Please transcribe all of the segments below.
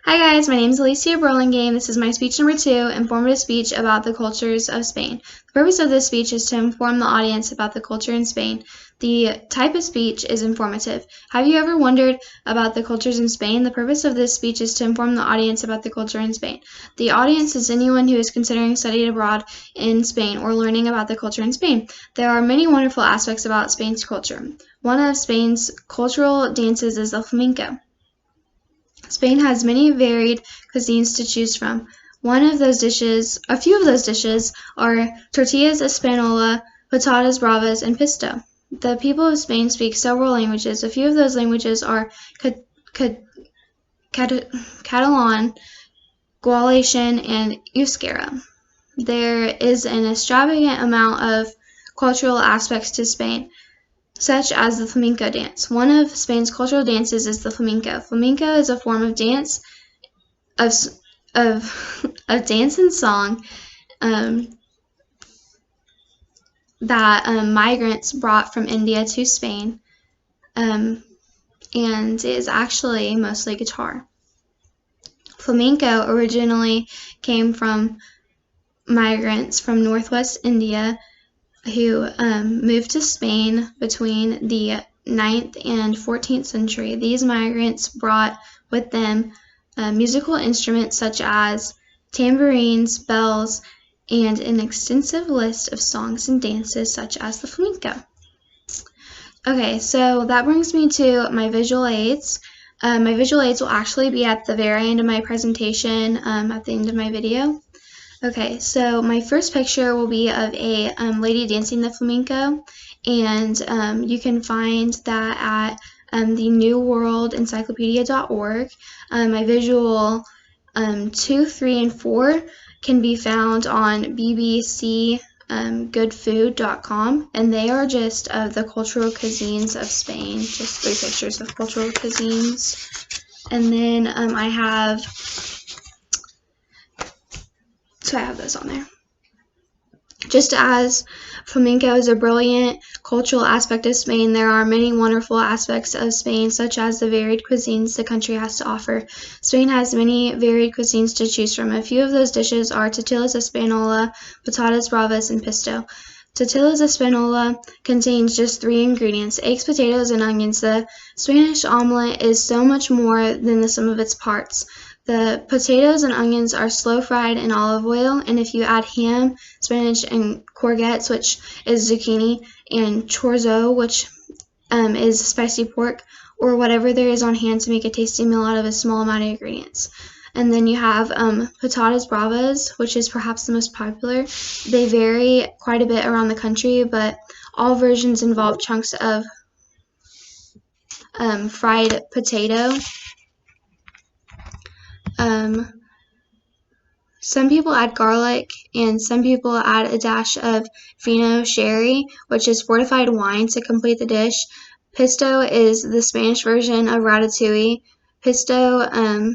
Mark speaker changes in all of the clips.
Speaker 1: Hi guys, my name is Alicia Burlingame. This is my speech number 2, informative speech about the cultures of Spain. The purpose of this speech is to inform the audience about the culture in Spain. The type of speech is informative. Have you ever wondered about the cultures in Spain? The purpose of this speech is to inform the audience about the culture in Spain. The audience is anyone who is considering studying abroad in Spain or learning about the culture in Spain. There are many wonderful aspects about Spain's culture. One of Spain's cultural dances is the flamenco. Spain has many varied cuisines to choose from. A few of those dishes are tortillas española, patatas bravas, and pisto. The people of Spain speak several languages. A few of those languages are Catalan, Galician, and Euskera. There is an extravagant amount of cultural aspects to Spain, such as the flamenco dance. One of Spain's cultural dances is the flamenco. Flamenco is a form of dance of dance and song that migrants brought from India to Spain, and is actually mostly guitar. Flamenco originally came from migrants from northwest India who moved to Spain between the 9th and 14th century. These migrants brought with them musical instruments such as tambourines, bells, and an extensive list of songs and dances such as the flamenco. Okay, so that brings me to my visual aids. My visual aids will actually be at the very end of my presentation, at the end of my video. Okay, so my first picture will be of a lady dancing the flamenco, and you can find that at the newworldencyclopedia.org. My visual 2, 3, and 4 can be found on bbcgoodfood.com, and they are just of the cultural cuisines of Spain, just 3 pictures of cultural cuisines. And then I have those on there. Just as flamenco is a brilliant cultural aspect of Spain, there are many wonderful aspects of Spain, such as the varied cuisines the country has to offer. Spain has many varied cuisines to choose from. A few of those dishes are tortillas española, patatas bravas, and pisto. Tortillas española contains just 3 ingredients: eggs, potatoes, and onions. The Spanish omelet is so much more than the sum of its parts. The potatoes and onions are slow fried in olive oil, and if you add ham, spinach, and courgettes, which is zucchini, and chorizo, which is spicy pork, or whatever there is on hand to make a tasty meal out of a small amount of ingredients. And then you have patatas bravas, which is perhaps the most popular. They vary quite a bit around the country, but all versions involve chunks of fried potato. Some people add garlic, and some people add a dash of fino sherry, which is fortified wine, to complete the dish. Pisto is the Spanish version of ratatouille. Pisto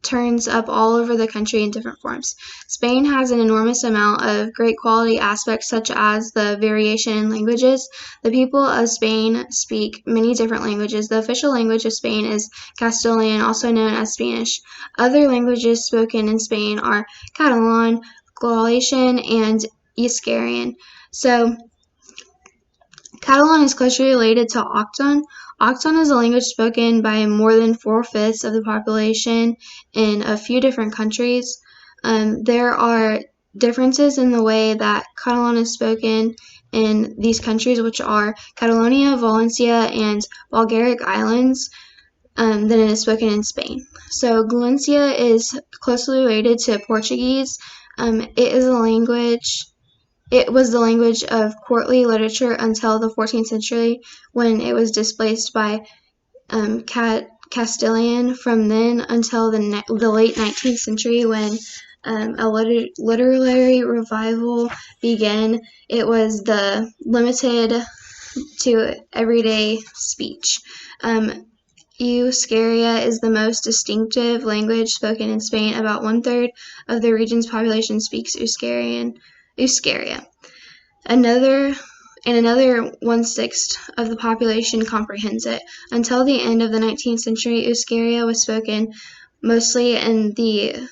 Speaker 1: turns up all over the country in different forms. Spain has an enormous amount of great quality aspects, such as the variation in languages. The people of Spain speak many different languages. The official language of Spain is Castilian, also known as Spanish. Other languages spoken in Spain are Catalan, Galician, and Euskerian. So, Catalan is closely related to Octon. Octon is a language spoken by more than 4/5 of the population in a few different countries. There are differences in the way that Catalan is spoken in these countries, which are Catalonia, Valencia, and Balearic Islands, than it is spoken in Spain. So Galicia is closely related to Portuguese. It was the language of courtly literature until the 14th century, when it was displaced by Castilian. From then until the late 19th century, when a literary revival began, it was limited to everyday speech. Euskera is the most distinctive language spoken in Spain. About 1/3 of the region's population speaks Euskera. Another 1/6 of the population comprehends it. Until the end of the 19th century, Euskera was spoken mostly in the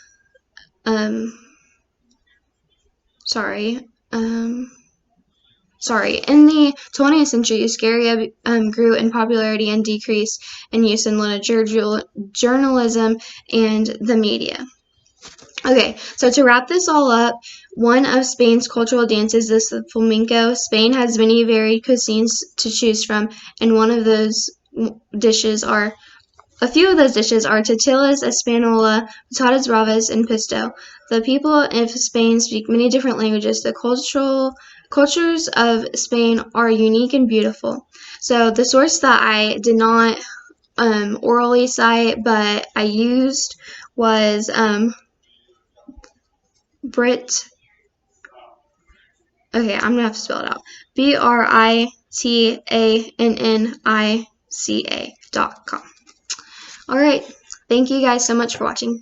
Speaker 1: in the 20th century, Euskera grew in popularity and decreased in use in literature, journalism, and the media. Okay, so to wrap this all up, one of Spain's cultural dances is the flamenco. Spain has many varied cuisines to choose from, and a few of those dishes are tortillas, espanola, patatas bravas, and pisto. The people of Spain speak many different languages. The cultures of Spain are unique and beautiful. So the source that I did not orally cite, but I used was Brit. Okay, I'm gonna have to spell it out. BRITANNICA.com. All right. Thank you guys so much for watching.